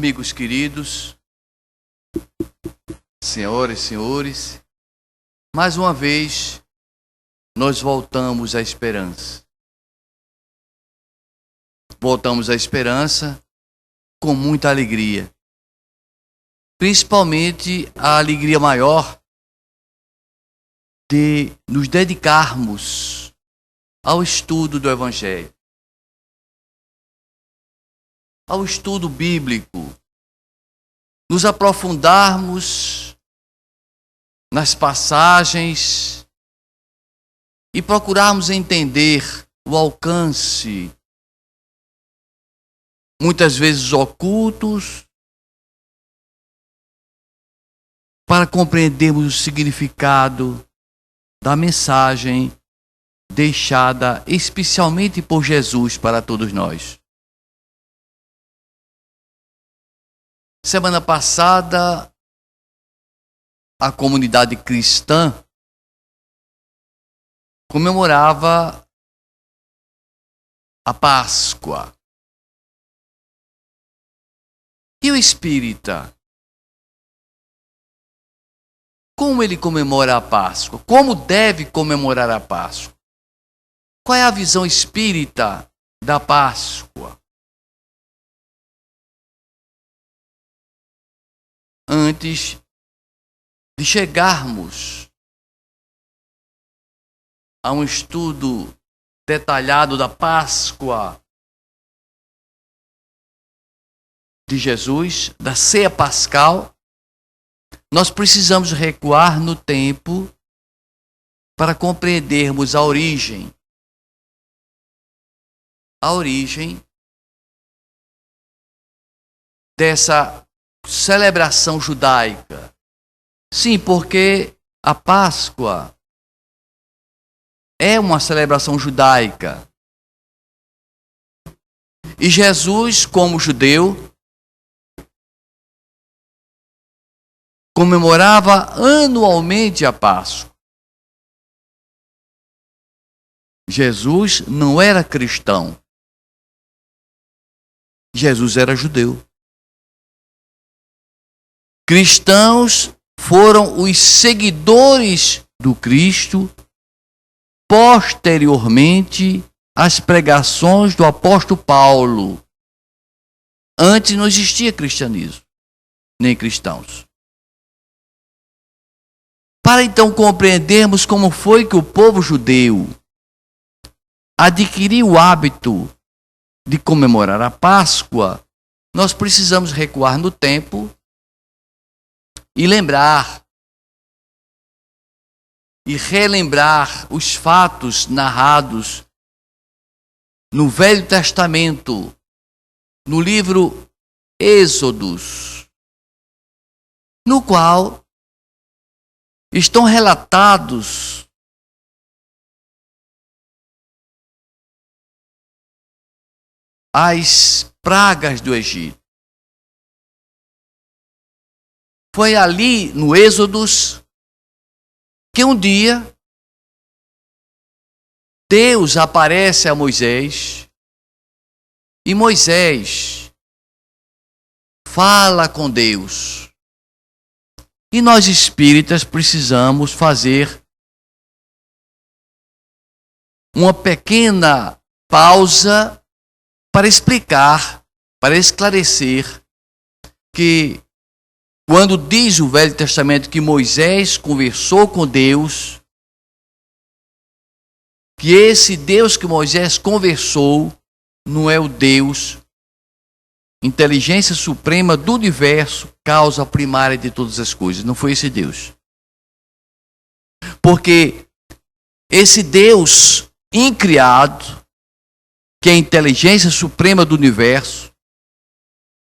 Amigos queridos, senhoras e senhores, mais uma vez nós voltamos à esperança. Voltamos à esperança com muita alegria. Principalmente a alegria maior de nos dedicarmos ao estudo do Evangelho, ao estudo bíblico, nos aprofundarmos nas passagens e procurarmos entender o alcance, muitas vezes ocultos, para compreendermos o significado da mensagem deixada especialmente por Jesus para todos nós. Semana passada, a comunidade cristã comemorava a Páscoa. E o espírita? Como ele comemora a Páscoa? Como deve comemorar a Páscoa? Qual é a visão espírita da Páscoa? Antes de chegarmos a um estudo detalhado da Páscoa de Jesus, da ceia pascal, nós precisamos recuar no tempo para compreendermos a origem dessa celebração judaica. Sim, porque a Páscoa é uma celebração judaica. E Jesus, como judeu, comemorava anualmente a Páscoa. Jesus não era cristão. Jesus era judeu. Cristãos foram os seguidores do Cristo posteriormente às pregações do apóstolo Paulo. Antes não existia cristianismo, nem cristãos. Para então compreendermos como foi que o povo judeu adquiriu o hábito de comemorar a Páscoa, nós precisamos recuar no tempo e lembrar e relembrar os fatos narrados no Velho Testamento, no livro Êxodos, no qual estão relatados as pragas do Egito. Foi ali no Êxodos que um dia Deus aparece a Moisés e Moisés fala com Deus. E nós espíritas precisamos fazer uma pequena pausa para explicar, para esclarecer que quando diz o Velho Testamento que Moisés conversou com Deus, que esse Deus que Moisés conversou não é o Deus, inteligência suprema do universo, causa primária de todas as coisas. Não foi esse Deus. Porque esse Deus incriado, que é a inteligência suprema do universo,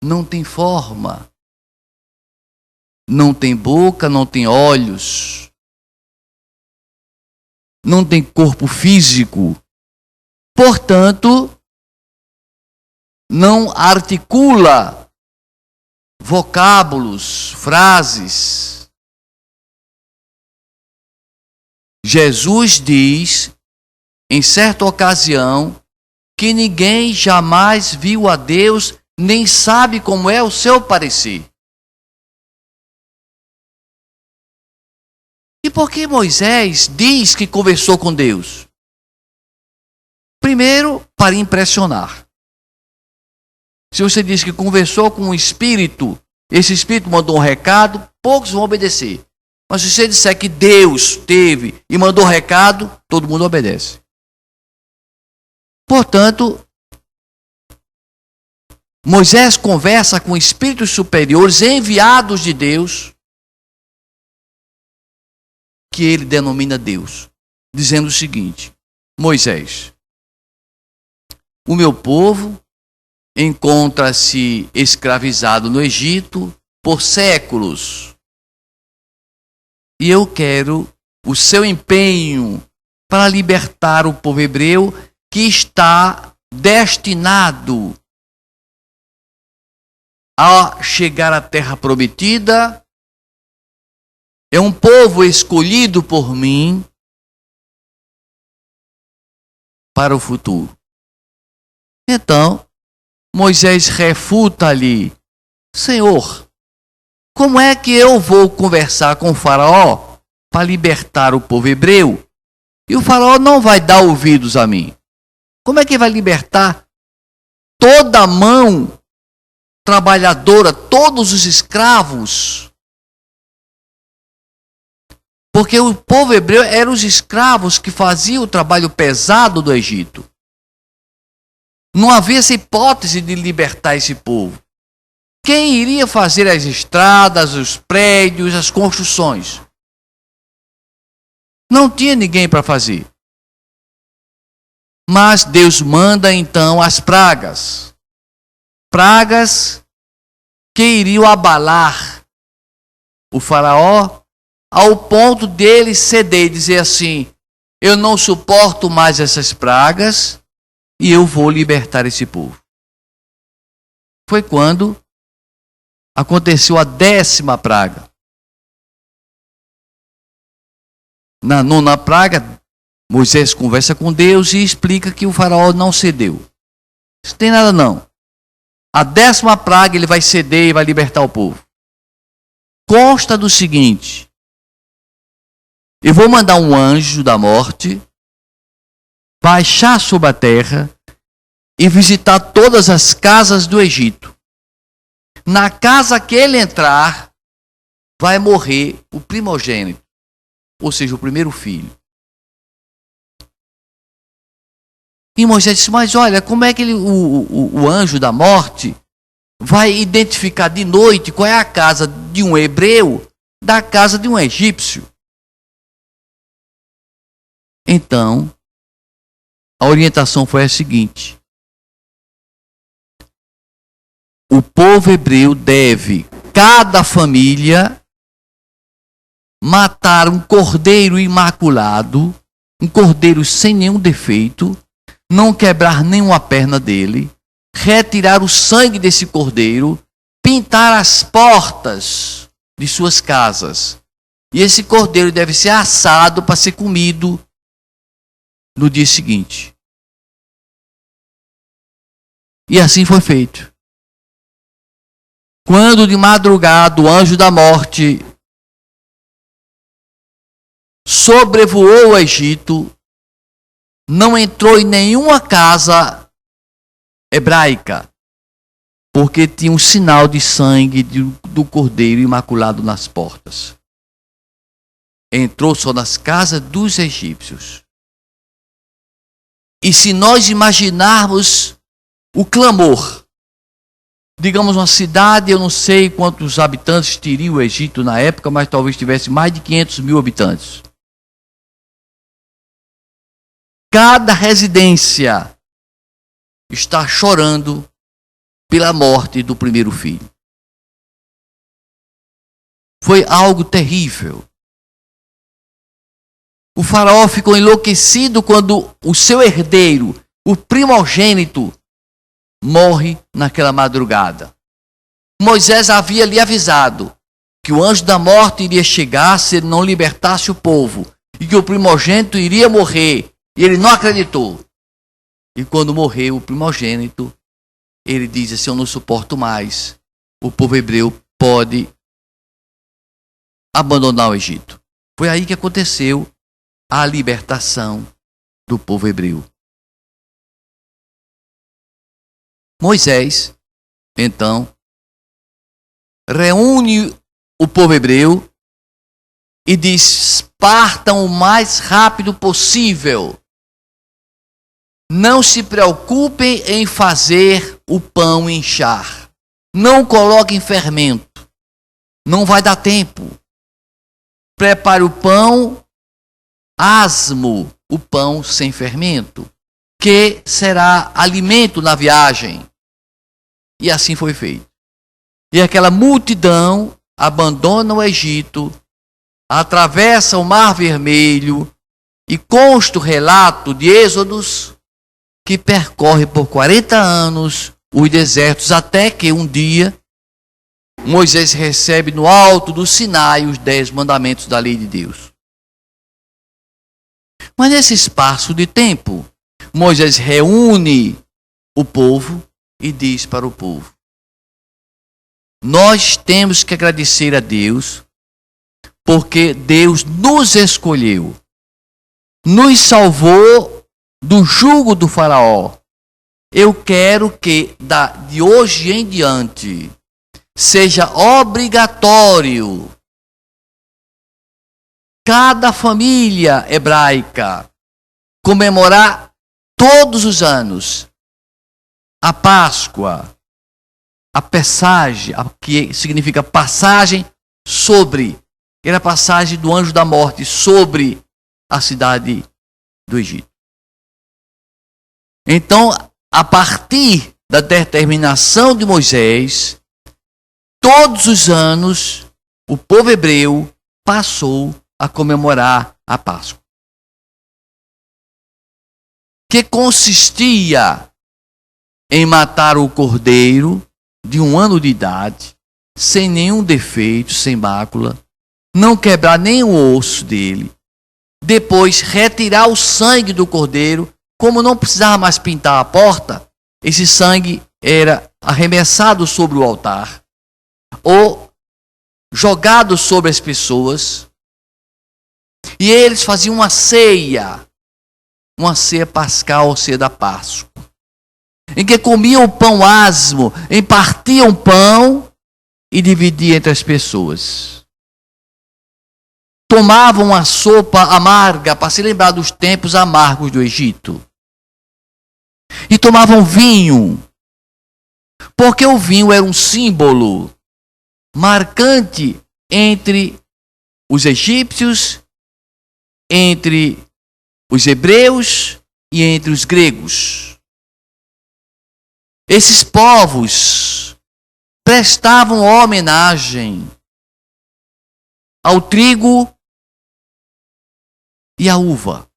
não tem forma, não tem boca, não tem olhos, não tem corpo físico. Portanto, não articula vocábulos, frases. Jesus diz, em certa ocasião, que ninguém jamais viu a Deus nem sabe como é o seu parecer. E por que Moisés diz que conversou com Deus? Primeiro, para impressionar. Se você diz que conversou com um espírito, esse espírito mandou um recado, poucos vão obedecer. Mas se você disser que Deus teve e mandou um recado, todo mundo obedece. Portanto, Moisés conversa com espíritos superiores enviados de Deus, que ele denomina Deus, dizendo o seguinte: Moisés, o meu povo encontra-se escravizado no Egito por séculos. E eu quero o seu empenho para libertar o povo hebreu que está destinado a chegar à terra prometida. É um povo escolhido por mim para o futuro. Então, Moisés refuta ali: Senhor, como é que eu vou conversar com o faraó para libertar o povo hebreu? E o faraó não vai dar ouvidos a mim. Como é que vai libertar toda a mão trabalhadora, todos os escravos? Porque o povo hebreu eram os escravos que faziam o trabalho pesado do Egito. Não havia essa hipótese de libertar esse povo. Quem iria fazer as estradas, os prédios, as construções? Não tinha ninguém para fazer. Mas Deus manda então as pragas. Pragas que iriam abalar o faraó ao ponto dele ceder e dizer assim: eu não suporto mais essas pragas e eu vou libertar esse povo. Foi quando aconteceu a 10ª praga. Na 9ª praga, Moisés conversa com Deus e explica que o faraó não cedeu. Não tem nada não. A 10ª praga ele vai ceder e vai libertar o povo. Consta do seguinte: eu vou mandar um anjo da morte baixar sobre a terra e visitar todas as casas do Egito. Na casa que ele entrar, vai morrer o primogênito, ou seja, o primeiro filho. E Moisés disse: mas olha, como é que o anjo da morte vai identificar de noite qual é a casa de um hebreu da casa de um egípcio? Então, a orientação foi a seguinte: o povo hebreu deve, cada família, matar um cordeiro imaculado, um cordeiro sem nenhum defeito, não quebrar nenhuma perna dele, retirar o sangue desse cordeiro, pintar as portas de suas casas. E esse cordeiro deve ser assado para ser comido no dia seguinte. E assim foi feito. Quando de madrugada o anjo da morte sobrevoou o Egito, não entrou em nenhuma casa hebraica, porque tinha um sinal de sangue do cordeiro imaculado nas portas. Entrou só nas casas dos egípcios. E se nós imaginarmos o clamor, digamos uma cidade, eu não sei quantos habitantes teria o Egito na época, mas talvez tivesse mais de 500 mil habitantes. Cada residência está chorando pela morte do primeiro filho. Foi algo terrível. O faraó ficou enlouquecido quando o seu herdeiro, o primogênito, morre naquela madrugada. Moisés havia lhe avisado que o anjo da morte iria chegar se ele não libertasse o povo e que o primogênito iria morrer. E ele não acreditou. E quando morreu o primogênito, ele diz assim: eu não suporto mais. O povo hebreu pode abandonar o Egito. Foi aí que aconteceu a libertação do povo hebreu. Moisés, então, reúne o povo hebreu e diz: partam o mais rápido possível. Não se preocupem em fazer o pão inchar. Não coloquem fermento. Não vai dar tempo. Prepare o pão asmo, o pão sem fermento, que será alimento na viagem. E assim foi feito. E aquela multidão abandona o Egito, atravessa o Mar Vermelho, e consta o relato de Êxodos, que percorre por 40 anos os desertos, até que um dia Moisés recebe no alto do Sinai os 10 mandamentos da lei de Deus. Mas nesse espaço de tempo, Moisés reúne o povo e diz para o povo: nós temos que agradecer a Deus, porque Deus nos escolheu, nos salvou do jugo do faraó. Eu quero que de hoje em diante seja obrigatório cada família hebraica comemorar todos os anos a Páscoa, a Pessage, que significa passagem sobre, era a passagem do anjo da morte sobre a cidade do Egito. Então, a partir da determinação de Moisés, todos os anos o povo hebreu passou a comemorar a Páscoa, que consistia em matar o cordeiro de 1 ano de idade, sem nenhum defeito, sem mácula, não quebrar nenhum osso dele, depois retirar o sangue do cordeiro. Como não precisava mais pintar a porta, esse sangue era arremessado sobre o altar ou jogado sobre as pessoas, e eles faziam uma ceia pascal, ou ceia da Páscoa, em que comiam o pão asmo, partiam pão e dividiam entre as pessoas. Tomavam uma sopa amarga para se lembrar dos tempos amargos do Egito. E tomavam vinho, porque o vinho era um símbolo marcante entre os egípcios, entre os hebreus e entre os gregos. Esses povos prestavam homenagem ao trigo e à uva,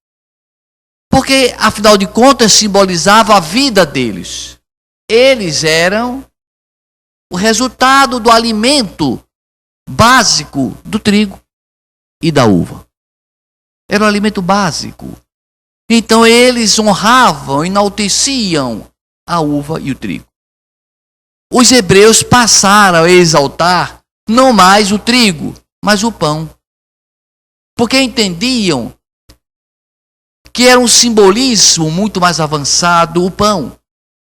porque, afinal de contas, simbolizava a vida deles. Eles eram o resultado do alimento básico do trigo e da uva. Era o alimento básico. Então, eles honravam, enalteciam a uva e o trigo. Os hebreus passaram a exaltar não mais o trigo, mas o pão, porque entendiam que era um simbolismo muito mais avançado, o pão,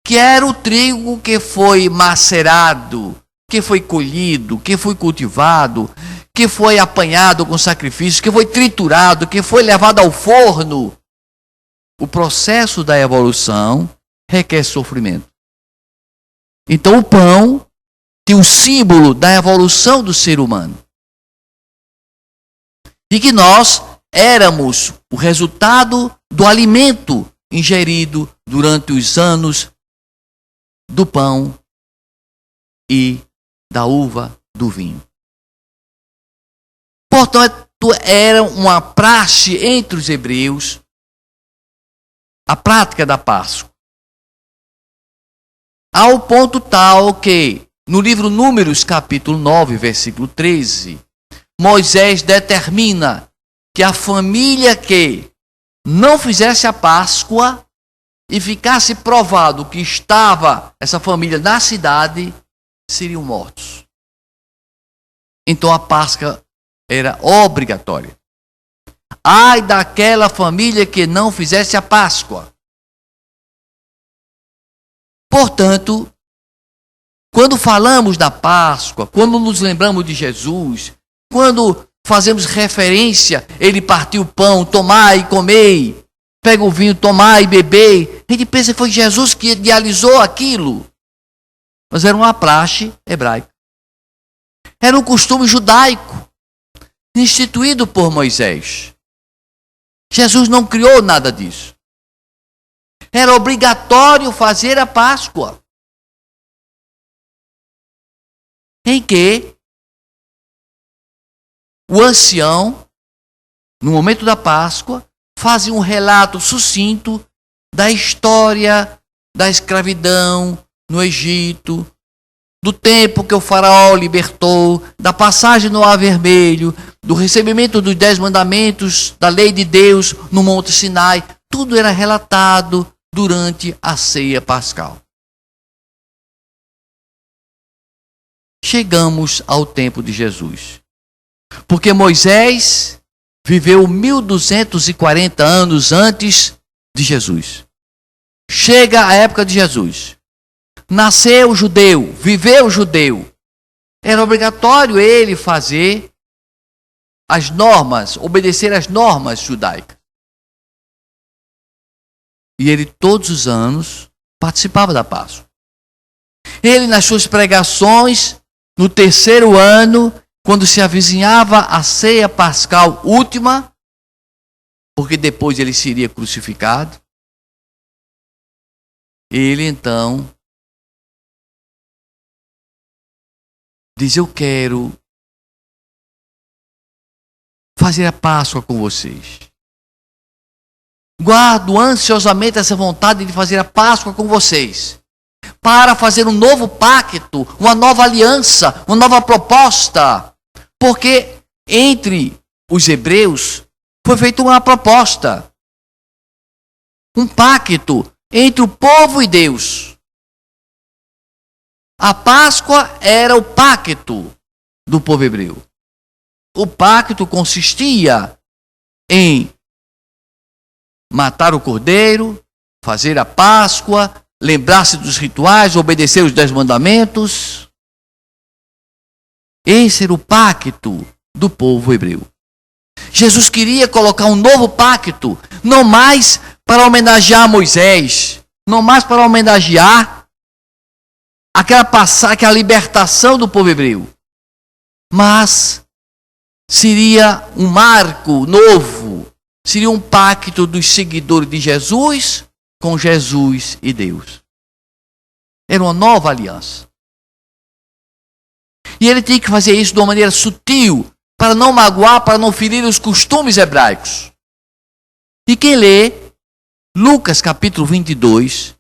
que era o trigo que foi macerado, que foi colhido, que foi cultivado, que foi apanhado com sacrifício, que foi triturado, que foi levado ao forno. O processo da evolução requer sofrimento. Então o pão tem o símbolo da evolução do ser humano. E que nós éramos o resultado do alimento ingerido durante os anos do pão e da uva, do vinho. Portanto, era uma praxe entre os hebreus a prática da Páscoa. Ao ponto tal que, no livro Números, capítulo 9, versículo 13, Moisés determina que a família que não fizesse a Páscoa e ficasse provado que estava essa família na cidade, seriam mortos. Então a Páscoa era obrigatória. Ai daquela família que não fizesse a Páscoa. Portanto, quando falamos da Páscoa, quando nos lembramos de Jesus, quando fazemos referência, ele partiu o pão, tomai e comei, pega o vinho, tomai e bebei, a gente pensa que foi Jesus que idealizou aquilo. Mas era uma praxe hebraica. Era um costume judaico, instituído por Moisés. Jesus não criou nada disso. Era obrigatório fazer a Páscoa, em que o ancião, no momento da Páscoa, fazia um relato sucinto da história da escravidão no Egito, do tempo que o faraó libertou, da passagem no Mar Vermelho, do recebimento dos 10 mandamentos da lei de Deus no Monte Sinai. Tudo era relatado durante a ceia pascal. Chegamos ao tempo de Jesus. Porque Moisés viveu 1240 anos antes de Jesus. Chega a época de Jesus. Nasceu judeu, viveu judeu. Era obrigatório ele fazer as normas, obedecer às normas judaicas. E ele todos os anos participava da Páscoa. Ele nas suas pregações, no terceiro ano, quando se avizinhava a ceia pascal última, porque depois ele seria crucificado, ele então diz: eu quero fazer a Páscoa com vocês. Guardo ansiosamente essa vontade de fazer a Páscoa com vocês, para fazer um novo pacto, uma nova aliança, uma nova proposta. Porque entre os hebreus foi feita uma proposta, um pacto entre o povo e Deus. A Páscoa era o pacto do povo hebreu. O pacto consistia em matar o cordeiro, fazer a Páscoa, lembrar-se dos rituais, obedecer os 10 mandamentos. Esse era o pacto do povo hebreu. Jesus queria colocar um novo pacto, não mais para homenagear Moisés, não mais para homenagear aquela libertação do povo hebreu, mas seria um marco novo, seria um pacto dos seguidores de Jesus com Jesus e Deus. Era uma nova aliança. E ele tinha que fazer isso de uma maneira sutil, para não magoar, para não ferir os costumes hebraicos. E quem lê Lucas capítulo 22,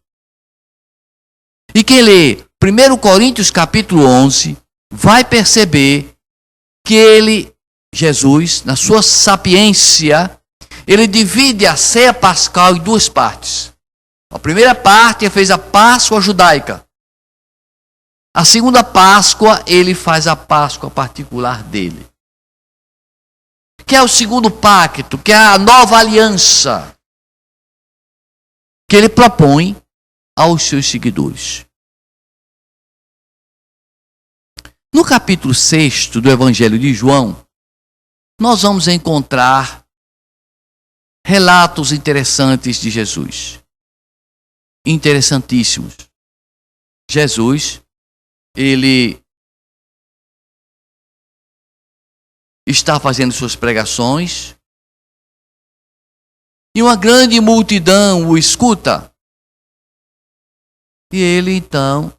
e quem lê 1 Coríntios capítulo 11, vai perceber que ele, Jesus, na sua sapiência, ele divide a ceia pascal em duas partes. A primeira parte ele fez a Páscoa judaica. A segunda Páscoa, ele faz a Páscoa particular dele. Que é o segundo pacto, que é a nova aliança que ele propõe aos seus seguidores. No capítulo 6 do Evangelho de João, nós vamos encontrar relatos interessantes de Jesus. Interessantíssimos. Jesus, ele está fazendo suas pregações e uma grande multidão o escuta. E ele então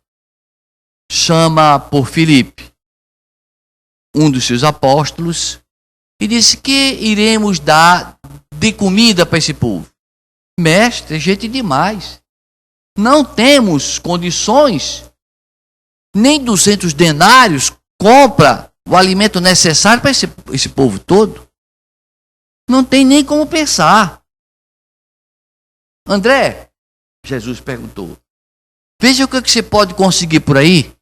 chama por Filipe, um dos seus apóstolos, e disse: que iremos dar de comida para esse povo? Mestre, é gente demais. Não temos condições, nem 200 denários compra o alimento necessário para esse povo todo. Não tem nem como pensar. André, Jesus perguntou. Veja o que você pode conseguir por aí.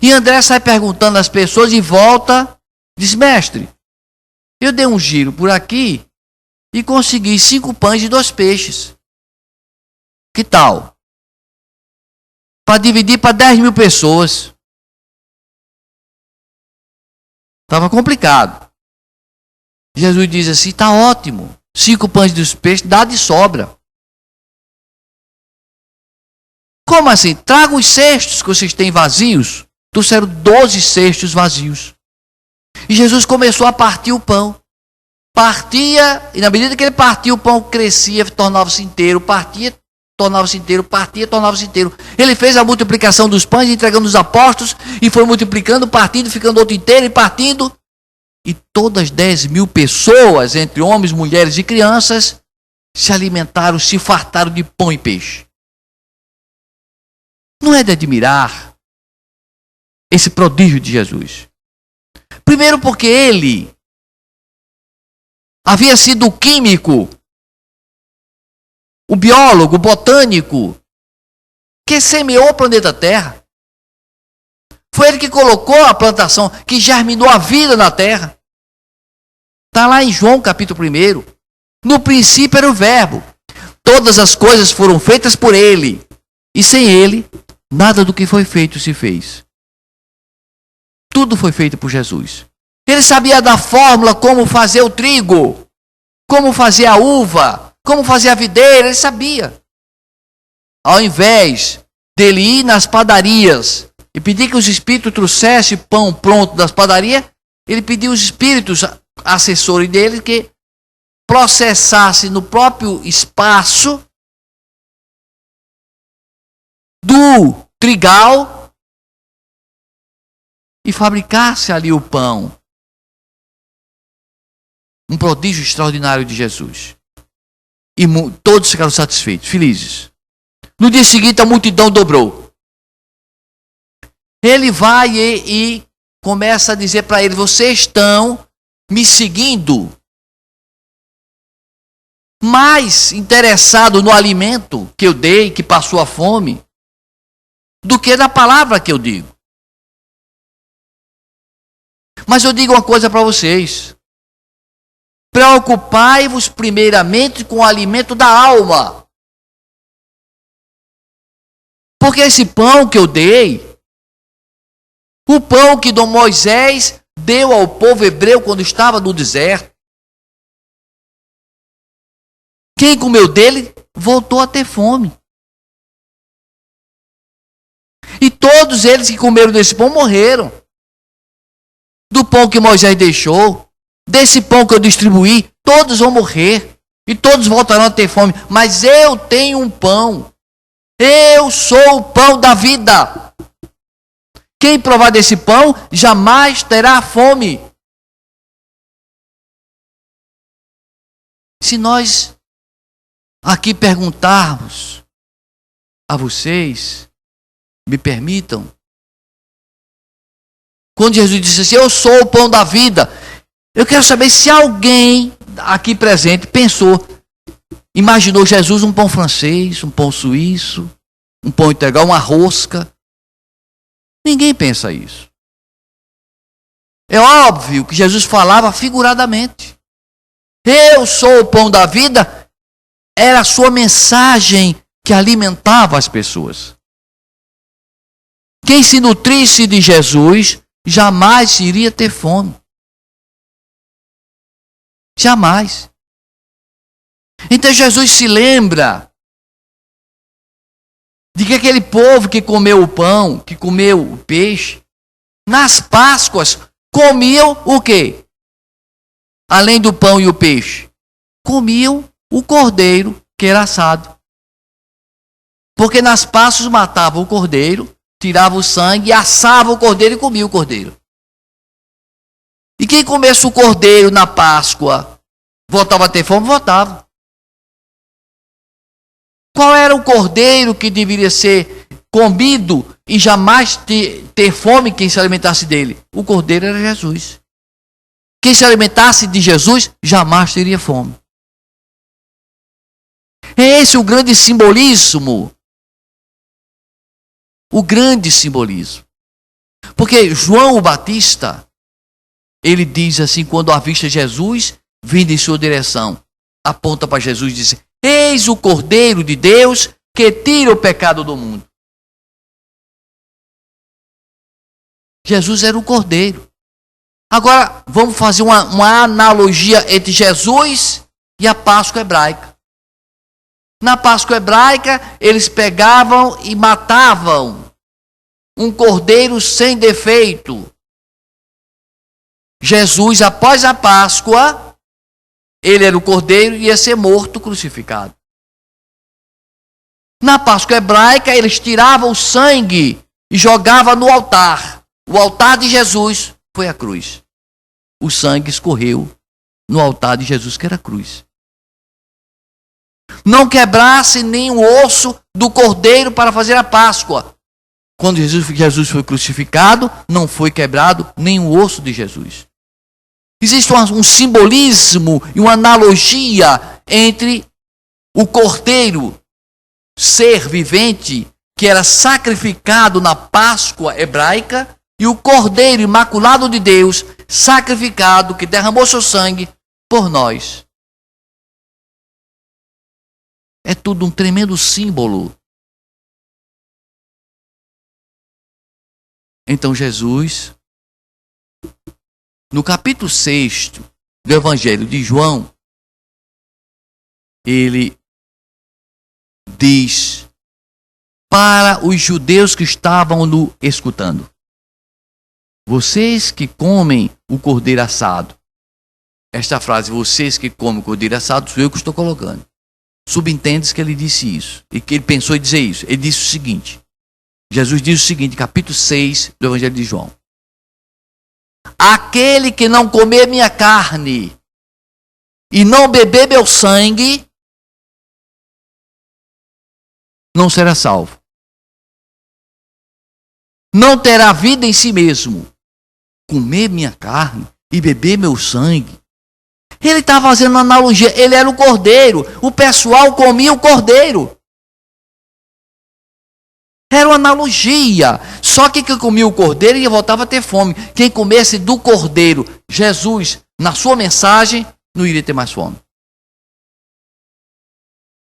E André sai perguntando às pessoas e volta, diz, mestre, eu dei um giro por aqui e consegui 5 pães e 2 peixes. Que tal? Para dividir para 10.000 pessoas. Estava complicado. Jesus diz assim, está ótimo. 5 pães e 2 peixes, dá de sobra. Como assim? Traga os cestos que vocês têm vazios. Trouxeram 12 cestos vazios. E Jesus começou a partir o pão. Partia, e na medida que ele partia, o pão crescia, tornava-se inteiro. Partia, tornava-se inteiro. Partia, tornava-se inteiro. Ele fez a multiplicação dos pães, entregando os apóstolos, e foi multiplicando, partindo, ficando outro inteiro e partindo. E todas 10.000 pessoas, entre homens, mulheres e crianças, se alimentaram, se fartaram de pão e peixe. Não é de admirar esse prodígio de Jesus. Primeiro porque ele havia sido o químico, o biólogo, o botânico, que semeou o planeta Terra. Foi ele que colocou a plantação, que germinou a vida na Terra. Está lá em João capítulo 1. No princípio era o verbo. Todas as coisas foram feitas por ele. E sem ele, nada do que foi feito se fez. Tudo foi feito por Jesus. Ele sabia da fórmula como fazer o trigo, como fazer a uva, como fazer a videira, ele sabia. Ao invés dele ir nas padarias e pedir que os espíritos trouxessem pão pronto das padarias, ele pediu os espíritos assessores dele que processassem no próprio espaço do trigal e fabricasse ali o pão. Um prodígio extraordinário de Jesus. E todos ficaram satisfeitos, felizes. No dia seguinte a multidão dobrou. Ele vai e começa a dizer para eles, vocês estão me seguindo mais interessado no alimento que eu dei, que passou a fome, do que na palavra que eu digo. Mas eu digo uma coisa para vocês. Preocupai-vos primeiramente com o alimento da alma. Porque esse pão que eu dei, o pão que Dom Moisés deu ao povo hebreu quando estava no deserto, quem comeu dele voltou a ter fome. E todos eles que comeram desse pão morreram. Do pão que Moisés deixou, desse pão que eu distribuí, todos vão morrer. E todos voltarão a ter fome. Mas eu tenho um pão. Eu sou o pão da vida. Quem provar desse pão jamais terá fome. Se nós aqui perguntarmos a vocês, me permitam, quando Jesus disse assim, eu sou o pão da vida, eu quero saber se alguém aqui presente pensou, imaginou Jesus um pão francês, um pão suíço, um pão integral, uma rosca. Ninguém pensa isso. É óbvio que Jesus falava figuradamente. Eu sou o pão da vida, era a sua mensagem que alimentava as pessoas. Quem se nutrisse de Jesus jamais iria ter fome. Jamais. Então Jesus se lembra de que aquele povo que comeu o pão, que comeu o peixe, nas Páscoas comiam o quê? Além do pão e o peixe, comiam o cordeiro que era assado. Porque nas Páscoas matavam o cordeiro, tiravam o sangue, assavam o cordeiro e comiam o cordeiro. E quem comesse o cordeiro na Páscoa, voltava a ter fome? Voltava. Qual era o cordeiro que deveria ser comido e jamais ter fome quem se alimentasse dele? O cordeiro era Jesus. Quem se alimentasse de Jesus jamais teria fome. É esse o grande simbolismo. O grande simbolismo. Porque João o Batista, ele diz assim, quando avista Jesus, vindo em sua direção, aponta para Jesus e diz: eis o Cordeiro de Deus que tira o pecado do mundo. Jesus era o Cordeiro. Agora, vamos fazer uma analogia entre Jesus e a Páscoa hebraica. Na Páscoa hebraica, eles pegavam e matavam um cordeiro sem defeito. Jesus, após a Páscoa, ele era o cordeiro e ia ser morto, crucificado. Na Páscoa hebraica, eles tiravam o sangue e jogavam no altar. O altar de Jesus foi a cruz. O sangue escorreu no altar de Jesus, que era a cruz. Não quebrasse nem o osso do cordeiro para fazer a Páscoa. Quando Jesus foi crucificado, não foi quebrado nem o osso de Jesus. Existe um simbolismo e uma analogia entre o cordeiro, ser vivente, que era sacrificado na Páscoa hebraica, e o Cordeiro Imaculado de Deus, sacrificado, que derramou seu sangue por nós. É tudo um tremendo símbolo. Então Jesus, no capítulo 6 do Evangelho de João, ele diz para os judeus que estavam no escutando: vocês que comem o cordeiro assado. Esta frase, vocês que comem o cordeiro assado, sou eu que estou colocando. Subentende-se que ele disse isso, e que ele pensou em dizer isso. Ele disse o seguinte, Jesus diz o seguinte, capítulo 6 do Evangelho de João: aquele que não comer minha carne e não beber meu sangue, não será salvo. Não terá vida em si mesmo. Comer minha carne e beber meu sangue. Ele estava fazendo uma analogia. Ele era o cordeiro. O pessoal comia o cordeiro. Era uma analogia. Só que quem comia o cordeiro ia voltava a ter fome. Quem comesse do cordeiro, Jesus, na sua mensagem, não iria ter mais fome.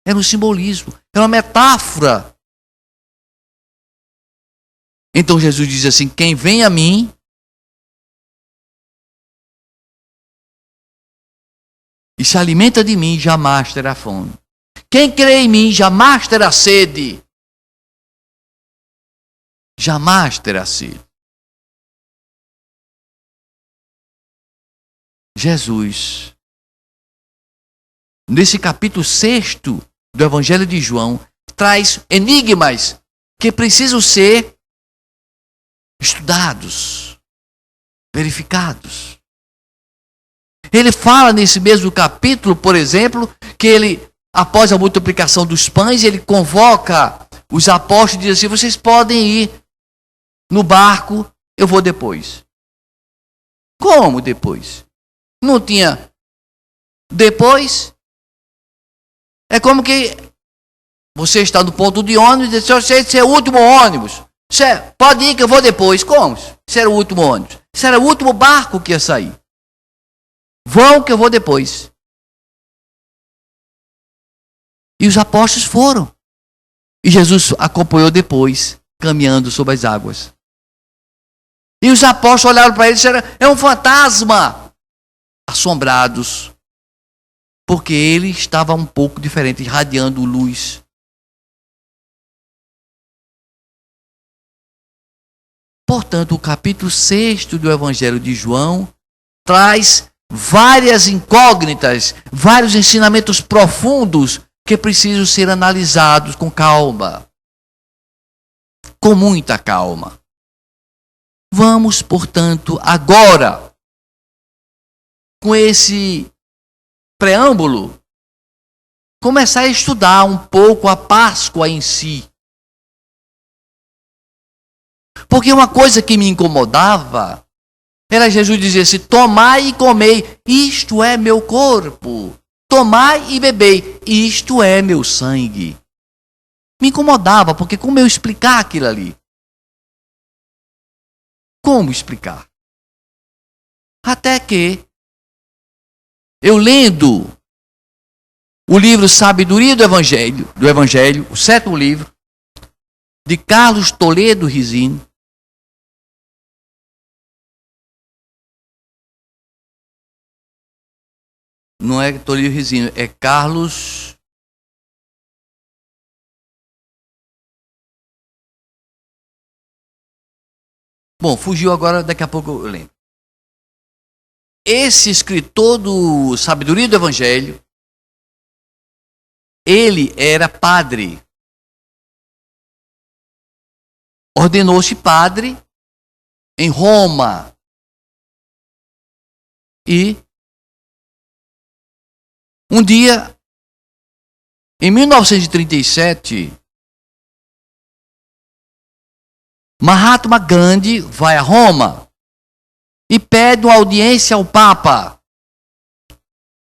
Era um simbolismo. Era uma metáfora. Então Jesus diz assim: quem vem a mim e se alimenta de mim, jamais terá fome. Quem crê em mim, jamais terá sede. Jamais terá sede. Jesus, nesse capítulo 6 do Evangelho de João, traz enigmas que precisam ser estudados, verificados. Ele fala nesse mesmo capítulo, por exemplo, que ele, após a multiplicação dos pães, ele convoca os apóstolos e diz assim: vocês podem ir no barco, eu vou depois. Como depois? Não tinha depois. É como que você está no ponto de ônibus e diz: esse é o último ônibus. Pode ir que eu vou depois. Como? Esse era o último ônibus. Esse era o último barco que ia sair. Vão que eu vou depois. E os apóstolos foram. E Jesus acompanhou depois, caminhando sobre as águas. E os apóstolos olharam para ele e disseram: é um fantasma. Assombrados. Porque ele estava um pouco diferente, irradiando luz. Portanto, o capítulo 6 do Evangelho de João traz várias incógnitas, vários ensinamentos profundos que precisam ser analisados com calma. Com muita calma. Vamos, portanto, agora, com esse preâmbulo, começar a estudar um pouco a Páscoa em si. Porque uma coisa que me incomodava era Jesus dizer assim: tomai e comei, isto é meu corpo. tomai e bebei, isto é meu sangue. Me incomodava, porque como eu explicar aquilo ali? Como explicar? Até que eu lendo o livro Sabedoria do Evangelho, o 7º livro, de Carlos Toledo Rizzini, não é Toledo Rizzini, é Carlos... Bom, fugiu agora, daqui a pouco eu lembro. Esse escritor do Sabedoria do Evangelho, ele era padre. Ordenou-se padre em Roma. E um dia, em 1937, Mahatma Gandhi vai a Roma e pede uma audiência ao Papa.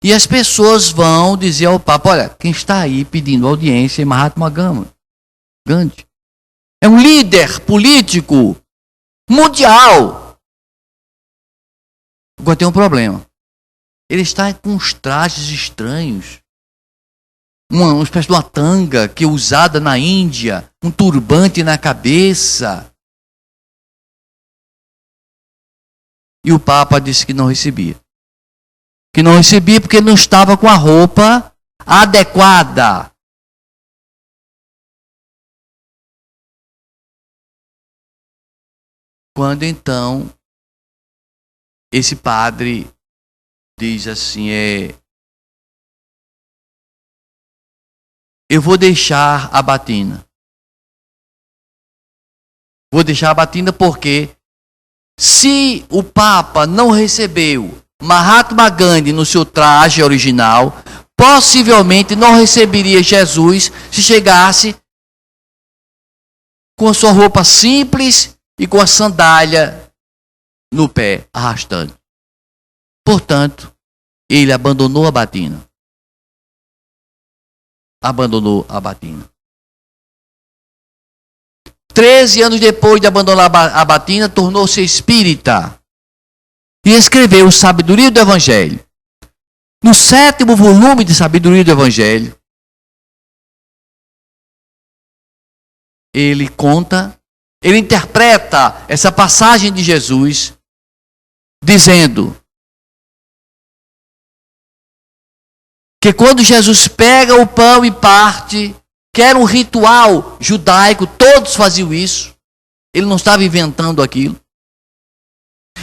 E as pessoas vão dizer ao Papa, olha, quem está aí pedindo audiência é Mahatma Gandhi. É um líder político mundial. Agora tem um problema. Ele está com uns trajes estranhos. Uma espécie de uma tanga que é usada na Índia, um turbante na cabeça. E o Papa disse que não recebia. Que não recebia porque ele não estava com a roupa adequada. Quando então esse padre diz assim, eu vou deixar a batina. Vou deixar a batina porque se o Papa não recebeu Mahatma Gandhi no seu traje original, possivelmente não receberia Jesus se chegasse com a sua roupa simples e com a sandália no pé, arrastando. Portanto, ele abandonou a batina. Abandonou a batina. 13 anos depois de abandonar a batina, tornou-se espírita. E escreveu Sabedoria do Evangelho. No 7º volume de Sabedoria do Evangelho, ele interpreta essa passagem de Jesus, dizendo que quando Jesus pega o pão e parte, que era um ritual judaico, todos faziam isso, ele não estava inventando aquilo,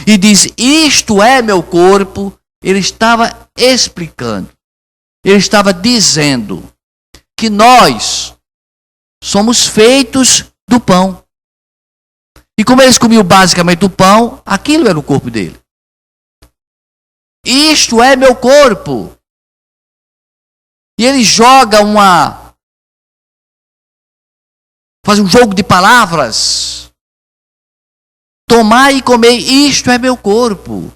e diz, isto é meu corpo, ele estava explicando, ele estava dizendo que nós somos feitos do pão. E como eles comiam basicamente o pão, aquilo era o corpo dele. Isto é meu corpo. E ele joga faz um jogo de palavras. Tomai e comei, isto é meu corpo.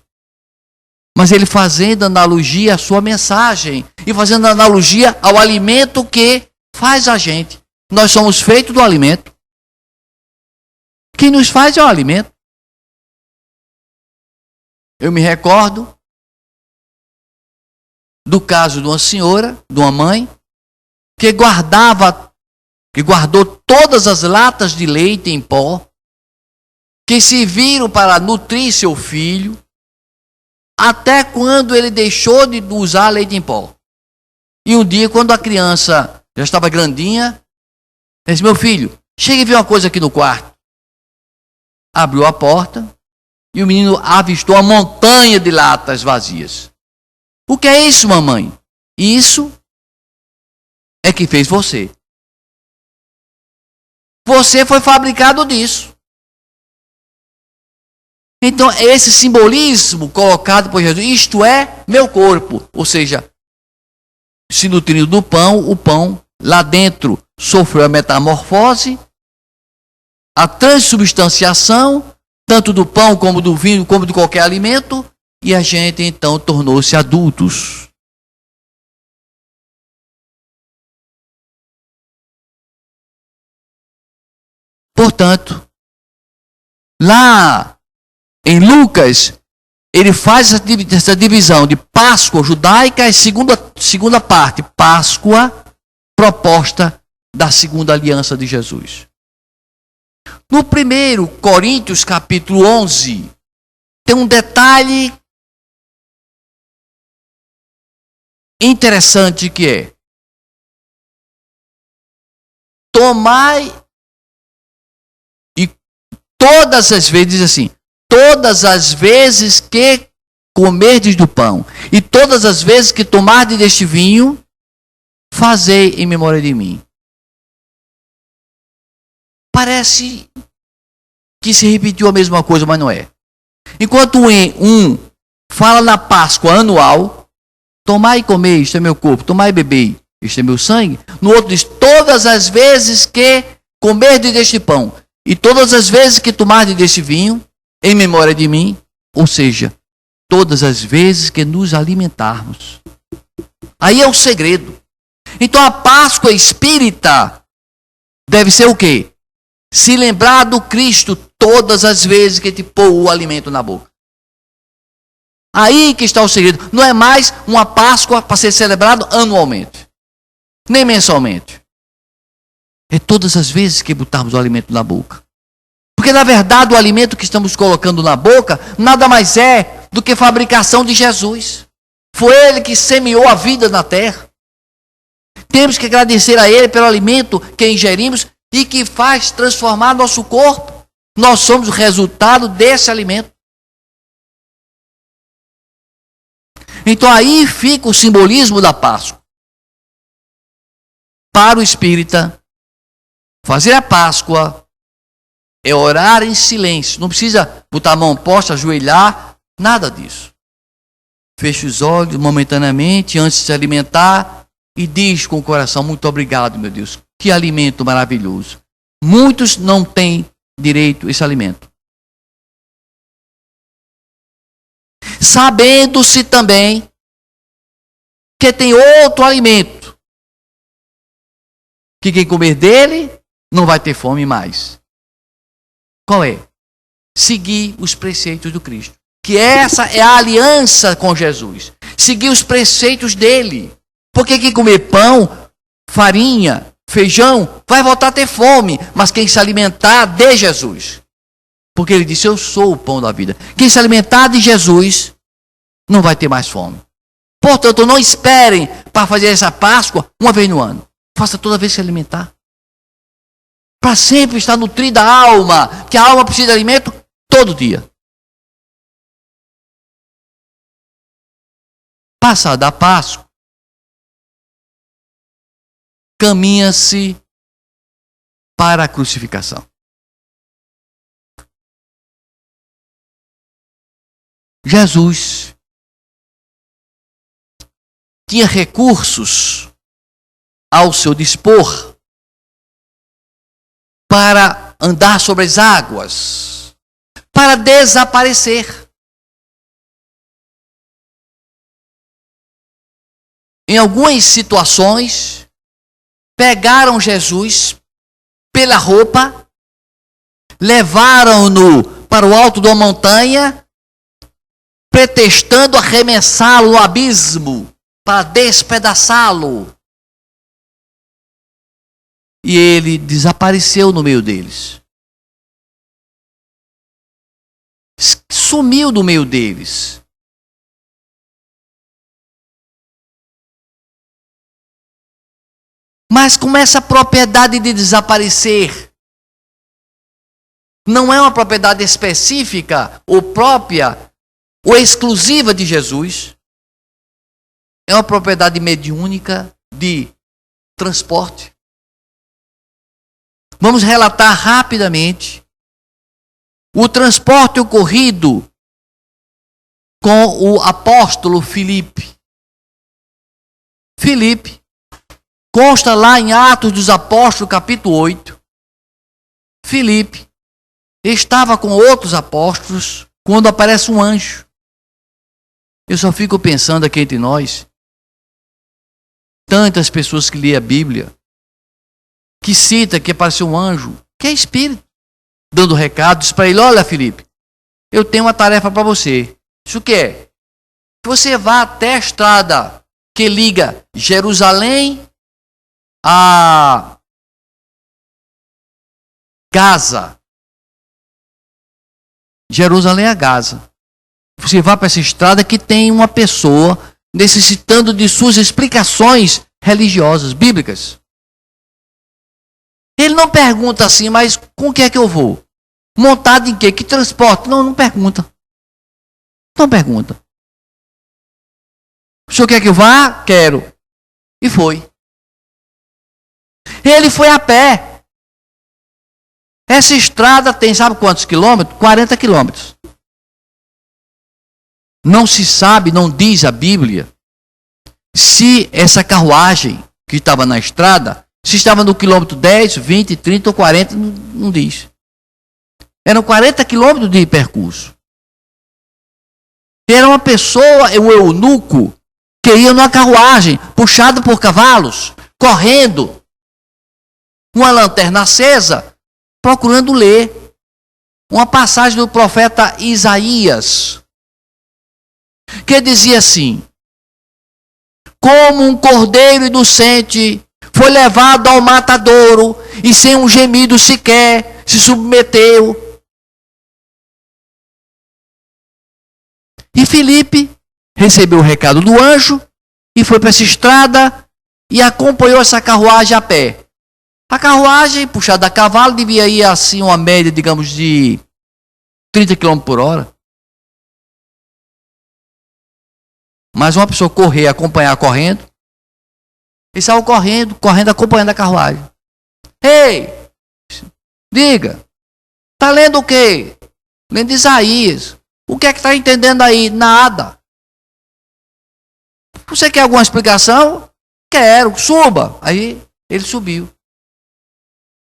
Mas ele fazendo analogia à sua mensagem. E fazendo analogia ao alimento que faz a gente. Nós somos feitos do alimento. Quem nos faz é o alimento. Eu me recordo do caso de uma senhora, de uma mãe, que guardou todas as latas de leite em pó, que serviram para nutrir seu filho, até quando ele deixou de usar leite em pó. E um dia, quando a criança já estava grandinha, ele disse, meu filho, chega e vê uma coisa aqui no quarto. Abriu a porta e o menino avistou uma montanha de latas vazias. O que é isso, mamãe? Isso é que fez você. Você foi fabricado disso. Então, esse simbolismo colocado por Jesus, isto é meu corpo. Ou seja, se nutrindo do pão, o pão lá dentro sofreu a metamorfose, a transubstanciação, tanto do pão como do vinho, como de qualquer alimento, e a gente então tornou-se adultos. Portanto, lá em Lucas, ele faz essa divisão de Páscoa judaica e segunda parte, Páscoa proposta da segunda aliança de Jesus. No 1 Coríntios capítulo 11, tem um detalhe interessante que é: tomai e todas as vezes, diz assim, todas as vezes que comerdes do pão e todas as vezes que tomardes deste vinho, fazei em memória de mim. Parece que se repetiu a mesma coisa, mas não é. Enquanto um fala na Páscoa anual, tomai e comei, isto é meu corpo, tomai e bebei, isto é meu sangue. No outro diz, todas as vezes que comerdes deste pão e todas as vezes que tomardes deste vinho, em memória de mim, ou seja, todas as vezes que nos alimentarmos. Aí é o segredo. Então a Páscoa espírita deve ser o quê? Se lembrar do Cristo todas as vezes que te pôr o alimento na boca. Aí que está o segredo. Não é mais uma Páscoa para ser celebrado anualmente, nem mensalmente. É todas as vezes que botarmos o alimento na boca. Porque na verdade o alimento que estamos colocando na boca nada mais é do que fabricação de Jesus. Foi Ele que semeou a vida na terra. Temos que agradecer a Ele pelo alimento que ingerimos e que faz transformar nosso corpo. Nós somos o resultado desse alimento. Então aí fica o simbolismo da Páscoa. Para o espírita, fazer a Páscoa é orar em silêncio. Não precisa botar a mão posta, ajoelhar, nada disso. Feche os olhos momentaneamente antes de se alimentar e diz com o coração: muito obrigado, meu Deus. Que alimento maravilhoso. Muitos não têm direito a esse alimento. Sabendo-se também que tem outro alimento, que quem comer dele não vai ter fome mais. Qual é? Seguir os preceitos do Cristo. Que essa é a aliança com Jesus. Seguir os preceitos dele. Porque quem comer pão, farinha, feijão, vai voltar a ter fome. Mas quem se alimentar de Jesus. Porque ele disse, eu sou o pão da vida. Quem se alimentar de Jesus não vai ter mais fome. Portanto, não esperem para fazer essa Páscoa uma vez no ano. Faça toda vez que se alimentar. Para sempre estar nutrida a alma. Que a alma precisa de alimento todo dia. Passada a Páscoa, caminha-se para a crucificação. Jesus tinha recursos ao seu dispor para andar sobre as águas, para desaparecer. Em algumas situações, pegaram Jesus pela roupa, levaram-no para o alto de uma montanha, pretextando arremessá-lo no abismo, para despedaçá-lo. E ele desapareceu no meio deles. Sumiu no meio deles. Mas como essa propriedade de desaparecer não é uma propriedade específica ou própria ou exclusiva de Jesus, é uma propriedade mediúnica de transporte. Vamos relatar rapidamente o transporte ocorrido com o apóstolo Filipe. Filipe consta lá em Atos dos Apóstolos, capítulo 8. Filipe estava com outros apóstolos quando aparece um anjo. Eu só fico pensando aqui entre nós, tantas pessoas que lêem a Bíblia, que cita que apareceu um anjo, que é espírito. dando recado, disse para ele: olha, Filipe, eu tenho uma tarefa para você. Isso o que é? Que você vá até a estrada que liga Jerusalém a Gaza. Jerusalém a Gaza. Você vá para essa estrada que tem uma pessoa necessitando de suas explicações religiosas, bíblicas. Ele não pergunta assim, mas com o que é que eu vou? Montado em quê? Que transporte? Não pergunta. Não pergunta. O senhor quer que eu vá? Quero. E foi. Ele foi a pé. Essa estrada tem, sabe quantos quilômetros? 40 quilômetros. Não se sabe, não diz a Bíblia, se essa carruagem que estava na estrada, se estava no quilômetro 10, 20, 30 ou 40, não diz. Eram 40 quilômetros de percurso. Era uma pessoa, um eunuco, que ia numa carruagem, puxado por cavalos, correndo, uma lanterna acesa, procurando ler uma passagem do profeta Isaías, que dizia assim: como um cordeiro inocente foi levado ao matadouro e sem um gemido sequer se submeteu. E Filipe recebeu o recado do anjo e foi para essa estrada e acompanhou essa carruagem a pé. A carruagem, puxada a cavalo, devia ir assim uma média, digamos, de 30 km por hora. Mas uma pessoa correr, acompanhar correndo, eles estavam correndo, acompanhando a carruagem. Ei, diga, está lendo o quê? Lendo Isaías. O que é que está entendendo aí? Nada. Você quer alguma explicação? Quero, suba. Aí ele subiu.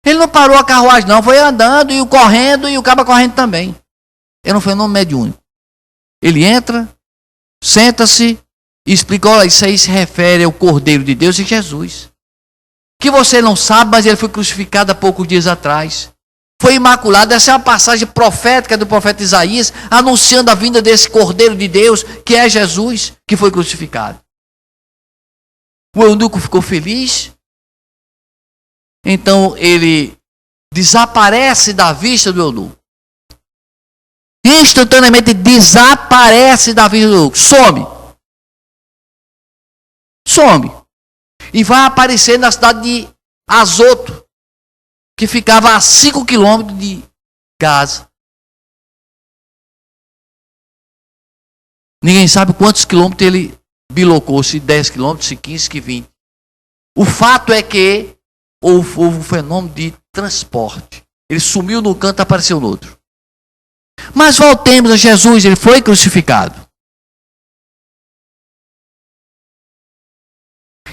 Ele não parou a carruagem não, foi andando e o correndo e o caba correndo também. Era um fenômeno mediúnico. Ele entra, senta-se e explica: olha, isso aí se refere ao Cordeiro de Deus e Jesus. Que você não sabe, mas ele foi crucificado há poucos dias atrás. Foi imaculado. Essa é uma passagem profética do profeta Isaías, anunciando a vinda desse Cordeiro de Deus, que é Jesus, que foi crucificado. O eunuco ficou feliz. Então ele desaparece da vista do eunuco. Instantaneamente desaparece da vista do eunuco. Some. E vai aparecer na cidade de Azoto, que ficava a 5 quilômetros de Gaza. Ninguém sabe quantos quilômetros ele bilocou, se 10 quilômetros, se 15, se 20. O fato é que houve um fenômeno de transporte. Ele sumiu num canto e apareceu no outro. Mas voltemos a Jesus, ele foi crucificado.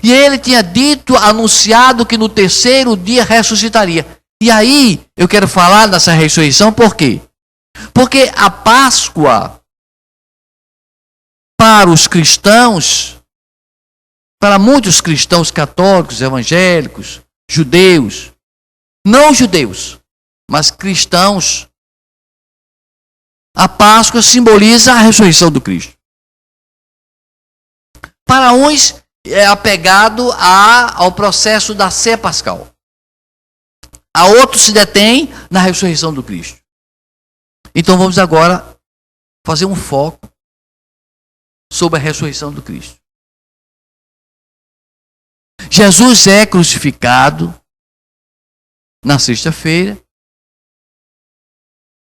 E ele tinha dito, anunciado que no terceiro dia ressuscitaria. E aí, eu quero falar dessa ressurreição, por quê? Porque a Páscoa, para os cristãos, para muitos cristãos católicos, evangélicos, judeus, não judeus, mas cristãos, a Páscoa simboliza a ressurreição do Cristo. Para uns é apegado ao processo da ceia pascal. A outros se detém na ressurreição do Cristo. Então vamos agora fazer um foco sobre a ressurreição do Cristo. Jesus é crucificado na sexta-feira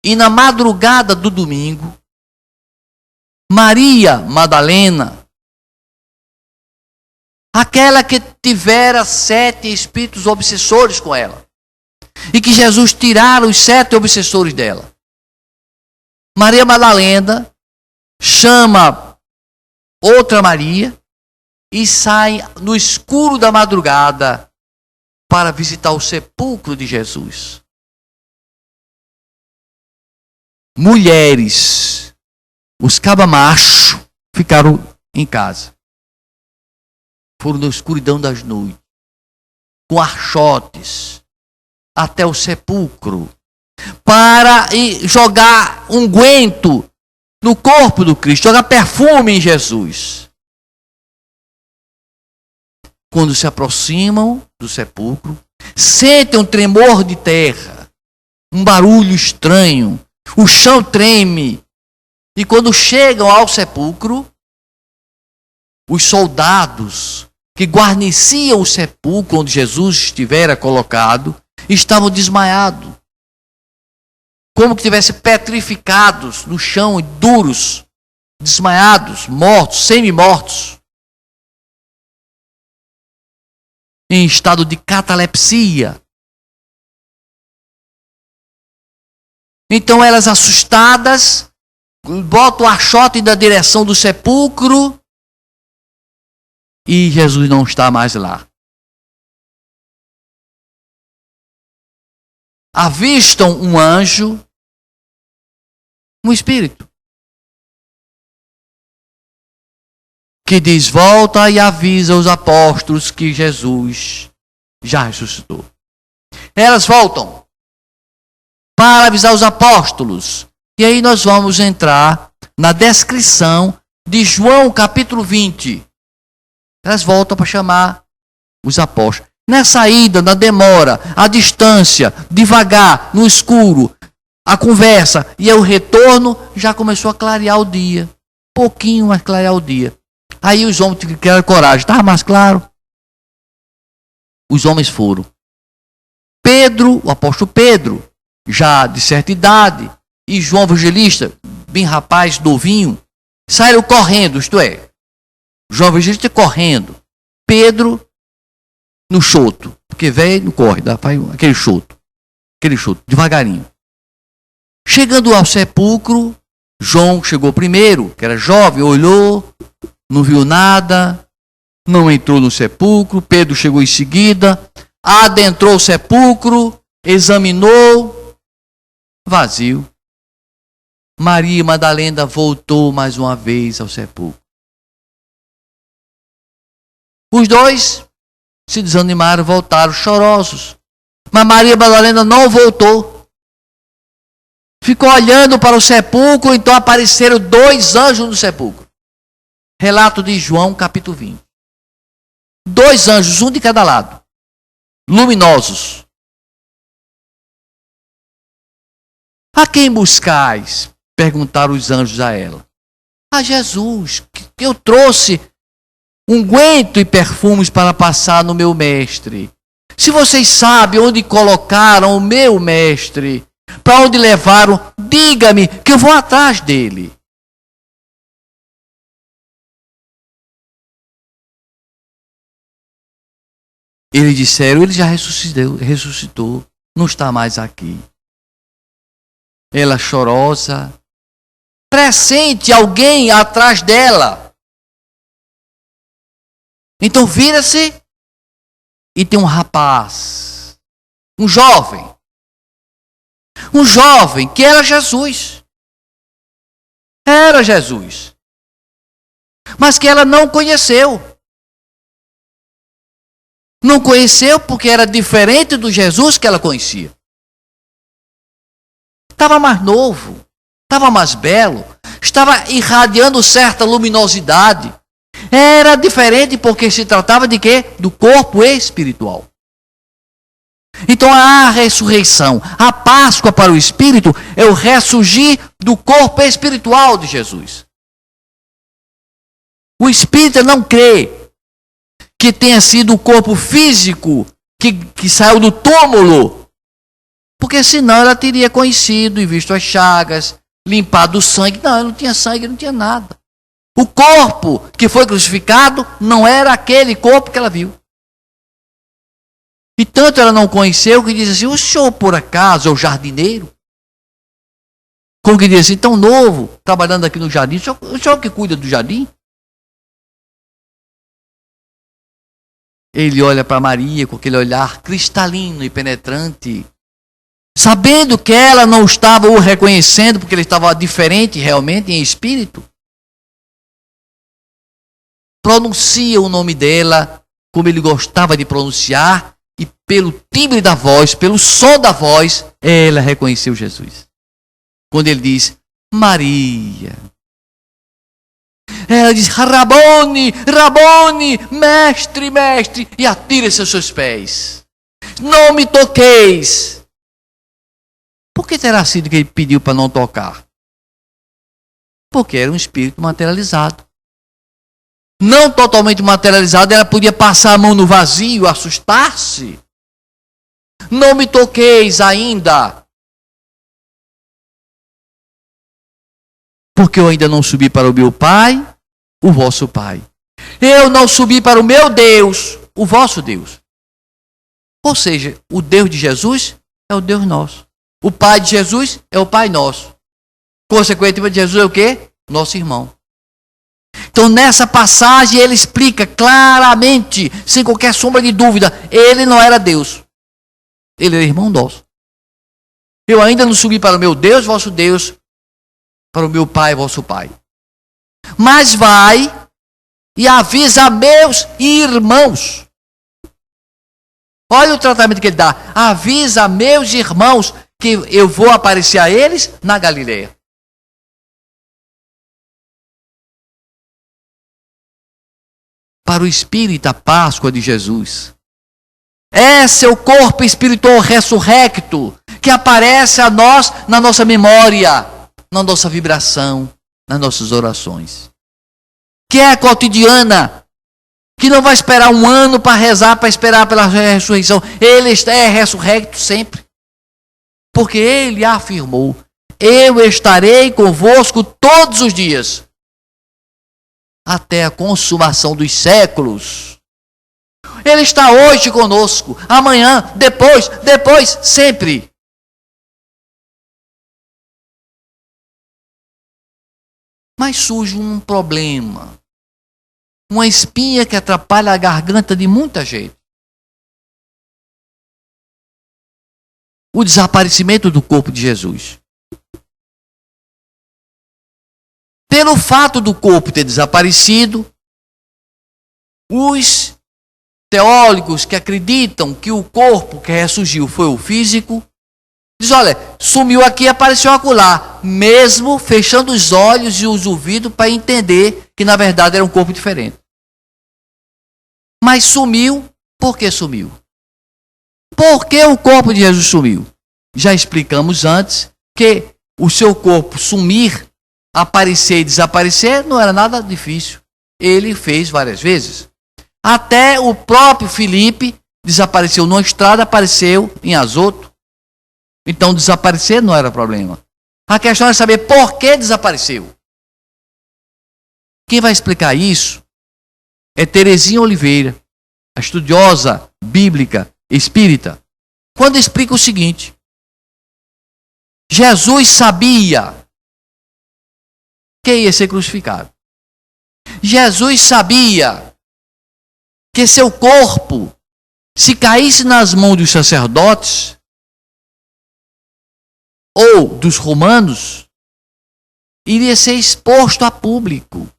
e na madrugada do domingo, Maria Madalena, aquela que tivera 7 espíritos obsessores com ela, e que Jesus tirara os 7 obsessores dela. Maria Madalena chama outra Maria e sai no escuro da madrugada para visitar o sepulcro de Jesus. Mulheres, os cabamachos, ficaram em casa. Foram na escuridão das noites, com archotes, até o sepulcro para jogar unguento no corpo do Cristo, jogar perfume em Jesus. Quando se aproximam do sepulcro, sentem um tremor de terra, um barulho estranho, o chão treme. E quando chegam ao sepulcro, os soldados que guarneciam o sepulcro onde Jesus estivera colocado, estavam desmaiados. Como que tivessem petrificados no chão, duros, desmaiados, mortos, semi-mortos. Em estado de catalepsia. Então elas assustadas, botam o archote na direção do sepulcro e Jesus não está mais lá. Avistam um anjo, um espírito, que diz: volta e avisa os apóstolos que Jesus já ressuscitou. Elas voltam para avisar os apóstolos. E aí nós vamos entrar na descrição de João capítulo 20. Elas voltam para chamar os apóstolos. Nessa ida, na demora, à distância, devagar, no escuro, a conversa e o retorno, já começou a clarear o dia. Pouquinho mais clarear o dia. Aí os homens tiveram coragem. Estava mais claro? Os homens foram. Pedro, o apóstolo Pedro, já de certa idade, e João Evangelista, bem rapaz, novinho, saíram correndo, isto é, João Evangelista correndo, Pedro no choto, porque velho não corre, faz aquele choto, devagarinho. Chegando ao sepulcro, João chegou primeiro, que era jovem, olhou, não viu nada, não entrou no sepulcro. Pedro chegou em seguida, adentrou o sepulcro, examinou, vazio. Maria Madalena voltou mais uma vez ao sepulcro. Os dois se desanimaram, voltaram chorosos. Mas Maria Madalena não voltou. Ficou olhando para o sepulcro, então apareceram 2 anjos no sepulcro. Relato de João, capítulo 20. 2 anjos, um de cada lado, luminosos. A quem buscais? Perguntaram os anjos a ela. A Jesus, que eu trouxe unguento e perfumes para passar no meu mestre. Se vocês sabem onde colocaram o meu mestre, para onde levaram, diga-me que eu vou atrás dele. Eles disseram: ele já ressuscitou, não está mais aqui. Ela chorosa, pressente alguém atrás dela. Então vira-se e tem um rapaz, um jovem que era Jesus. Era Jesus. Mas que ela não conheceu. Não conheceu porque era diferente do Jesus que ela conhecia. Estava mais novo, estava mais belo, estava irradiando certa luminosidade. Era diferente porque se tratava de quê? Do corpo espiritual. Então a ressurreição, a Páscoa para o Espírito é o ressurgir do corpo espiritual de Jesus. O Espírito não crê que tenha sido o corpo físico que saiu do túmulo. Porque senão ela teria conhecido e visto as chagas, limpado o sangue. Não, não tinha sangue, não tinha nada. O corpo que foi crucificado não era aquele corpo que ela viu. E tanto ela não conheceu que diz assim: o senhor por acaso é o jardineiro? Como que diz assim, tão novo, trabalhando aqui no jardim, o senhor que cuida do jardim? Ele olha para Maria com aquele olhar cristalino e penetrante, sabendo que ela não estava o reconhecendo, porque ele estava diferente realmente em espírito. Pronuncia o nome dela como ele gostava de pronunciar, E pelo timbre da voz, pelo som da voz, ela reconheceu Jesus. Quando ele diz, Maria. Ela diz, Rabone, Rabone, mestre, mestre, e atira-se aos seus pés. Não me toqueis. Por que terá sido que ele pediu para não tocar? Porque era um espírito materializado. Não totalmente materializado, ela podia passar a mão no vazio, assustar-se. Não me toqueis ainda. Porque eu ainda não subi para o meu Pai, o vosso Pai. Eu não subi para o meu Deus, o vosso Deus. Ou seja, o Deus de Jesus é o Deus nosso. O Pai de Jesus é o Pai nosso. Consequentemente, Jesus é o quê? Nosso irmão. Então, nessa passagem, ele explica claramente, sem qualquer sombra de dúvida, ele não era Deus. Ele era irmão nosso. Eu ainda não subi para o meu Deus, vosso Deus, para o meu Pai, vosso Pai. Mas vai e avisa meus irmãos. Olha o tratamento que ele dá. Avisa meus irmãos que eu vou aparecer a eles na Galileia. Para o Espírito, a Páscoa de Jesus. Esse é o corpo espiritual ressurrecto que aparece a nós na nossa memória, na nossa vibração, nas nossas orações. Que é cotidiana, que não vai esperar um ano para rezar, para esperar pela ressurreição. Ele é ressurrecto sempre. Porque ele afirmou, eu estarei convosco todos os dias, até a consumação dos séculos. Ele está hoje conosco, amanhã, depois, sempre. Mas surge um problema, uma espinha que atrapalha a garganta de muita gente. O desaparecimento do corpo de Jesus. Pelo fato do corpo ter desaparecido, os teólogos que acreditam que o corpo que ressurgiu foi o físico, diz, olha, sumiu aqui e apareceu acolá, mesmo fechando os olhos e os ouvidos para entender que na verdade era um corpo diferente. Mas sumiu, por que sumiu? Por que o corpo de Jesus sumiu? Já explicamos antes que o seu corpo sumir, aparecer e desaparecer não era nada difícil. Ele fez várias vezes. Até o próprio Filipe desapareceu numa estrada, apareceu em Azoto. Então desaparecer não era problema. A questão é saber por que desapareceu. Quem vai explicar isso é Terezinha Oliveira, a estudiosa bíblica espírita, quando explica o seguinte: Jesus sabia que ia ser crucificado. Jesus sabia que seu corpo, se caísse nas mãos dos sacerdotes ou dos romanos, iria ser exposto a público,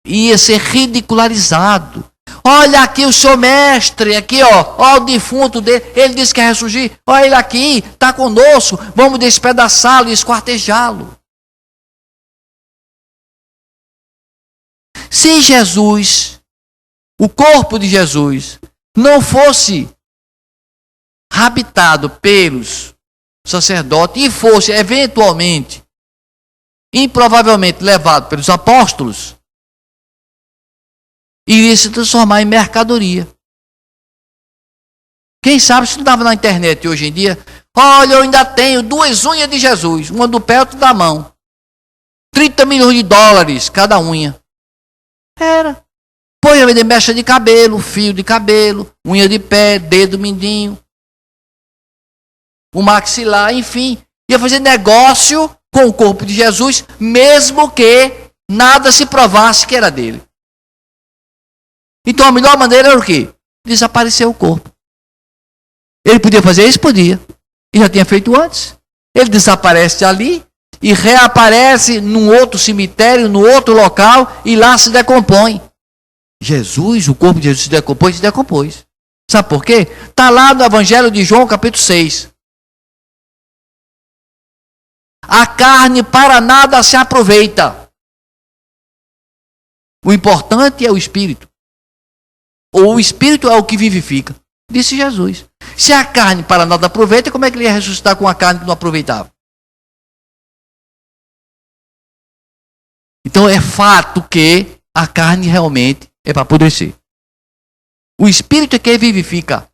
ia ser ridicularizado. Olha aqui o seu mestre, aqui ó o defunto dele, ele disse que ia ressurgir, olha ele aqui, está conosco, vamos despedaçá-lo e esquartejá-lo. Se Jesus, o corpo de Jesus, não fosse habitado pelos sacerdotes e fosse eventualmente, improvavelmente levado pelos apóstolos, iria se transformar em mercadoria. Quem sabe se não estava na internet hoje em dia, olha, eu ainda tenho 2 unhas de Jesus, uma do pé e outra da mão. 30 milhões de dólares cada unha. Era. Põe a vender mecha de cabelo, fio de cabelo, unha de pé, dedo mindinho, o maxilar, enfim. Ia fazer negócio com o corpo de Jesus, mesmo que nada se provasse que era dele. Então a melhor maneira era o quê? Desaparecer o corpo. Ele podia fazer isso? Podia. E já tinha feito antes. Ele desaparece ali e reaparece num outro cemitério, num outro local, e lá se decompõe. Jesus, o corpo de Jesus se decompôs, Sabe por quê? Está lá no Evangelho de João, capítulo 6. A carne para nada se aproveita. O importante é o Espírito. Ou o Espírito é o que vivifica. Disse Jesus. Se a carne para nada aproveita, como é que ele ia ressuscitar com a carne que não aproveitava? Então é fato que a carne realmente é para apodrecer. O Espírito é quem vivifica.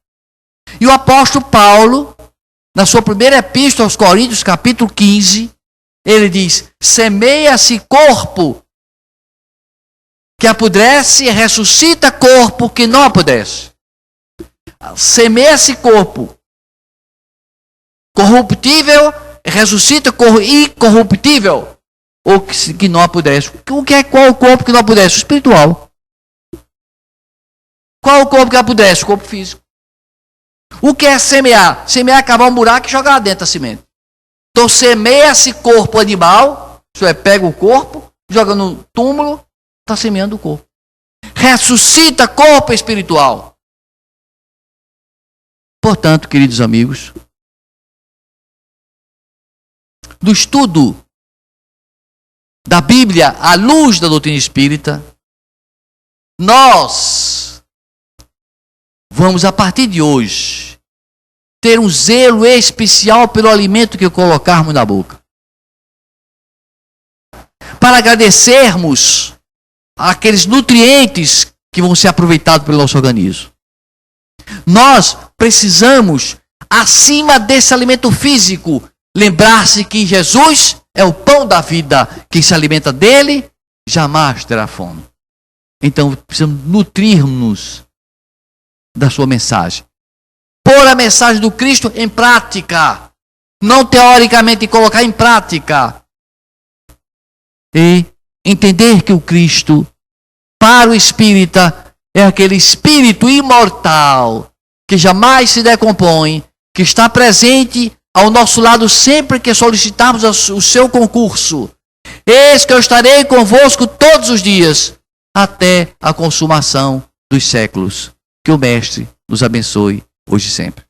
E o apóstolo Paulo, na sua primeira epístola aos Coríntios, capítulo 15, ele diz: semeia-se corpo que apodrece e ressuscita corpo que não apodrece. Semeia-se corpo corruptível, ressuscita corpo incorruptível, ou que não apodrece. Qual o corpo que não apodrece? O espiritual. Qual o corpo que apodrece? O corpo físico. O que é semear? Semear é cavar um buraco e jogar lá dentro a semente. Então semeia-se corpo animal, isso é, pega o corpo, joga no túmulo, está semeando o corpo. Ressuscita corpo espiritual. Portanto, queridos amigos, do estudo da Bíblia à luz da doutrina espírita, nós vamos, a partir de hoje, ter um zelo especial pelo alimento que colocarmos na boca. Para agradecermos aqueles nutrientes que vão ser aproveitados pelo nosso organismo. Nós precisamos, acima desse alimento físico, lembrar-se que Jesus é o pão da vida. Quem se alimenta dele jamais terá fome. Então precisamos nutrir-nos da sua mensagem. Pôr a mensagem do Cristo em prática. Não teoricamente, colocar em prática. E entender que o Cristo, para o espírita, é aquele espírito imortal, que jamais se decompõe, que está presente ao nosso lado sempre que solicitarmos o seu concurso. Eis que eu estarei convosco todos os dias, até a consumação dos séculos. Que o Mestre nos abençoe hoje e sempre.